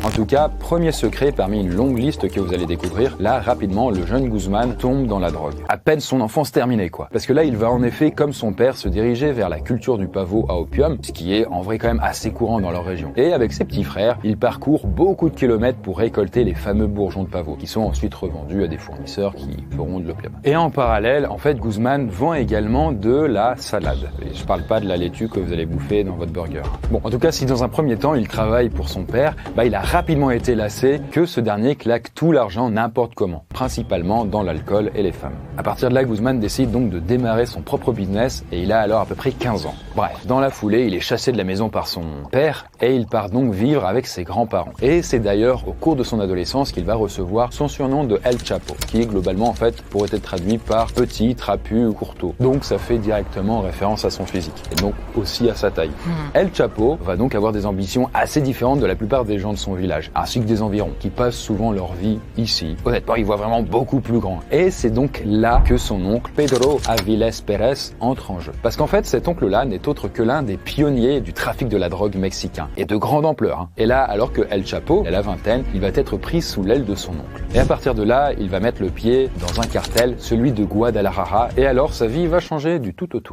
En tout cas, premier secret parmi une longue liste que vous allez découvrir, là rapidement le jeune Guzman tombe dans la drogue. À peine son enfance terminée quoi. Parce que là il va en effet comme son père se diriger vers la culture du pavot à opium, ce qui est en vrai quand même assez courant dans leur région. Et avec ses petits frères, il parcourt beaucoup de kilomètres pour récolter les fameux bourgeons de pavot, qui sont ensuite revendus à des fournisseurs qui feront de l'opium. Et en parallèle, en fait Guzman vend également de la salade. Et je parle pas de la laitue que vous allez bouffer dans votre burger. Bon, en tout cas si dans un premier temps il travaille pour son père, il a rapidement été lassé que ce dernier claque tout l'argent n'importe comment, principalement dans l'alcool et les femmes. À partir de là, Guzman décide donc de démarrer son propre business et il a alors à peu près 15 ans. Bref, dans la foulée, il est chassé de la maison par son père et il part donc vivre avec ses grands-parents. Et c'est d'ailleurs au cours de son adolescence qu'il va recevoir son surnom de El Chapo, qui globalement en fait pourrait être traduit par petit, trapu ou courteau. Donc ça fait directement référence à son physique et donc aussi à sa taille. El Chapo va donc avoir des ambitions assez différentes de la plupart des gens de son village, ainsi que des environs, qui passent souvent leur vie ici. Honnêtement, il voit vraiment beaucoup plus grand. Et c'est donc là que son oncle, Pedro Aviles Pérez, entre en jeu. Parce qu'en fait, cet oncle-là n'est autre que l'un des pionniers du trafic de la drogue mexicain, et de grande ampleur. Et là, alors que El Chapo, à la vingtaine, il va être pris sous l'aile de son oncle. Et à partir de là, il va mettre le pied dans un cartel, celui de Guadalajara, et alors sa vie va changer du tout au tout.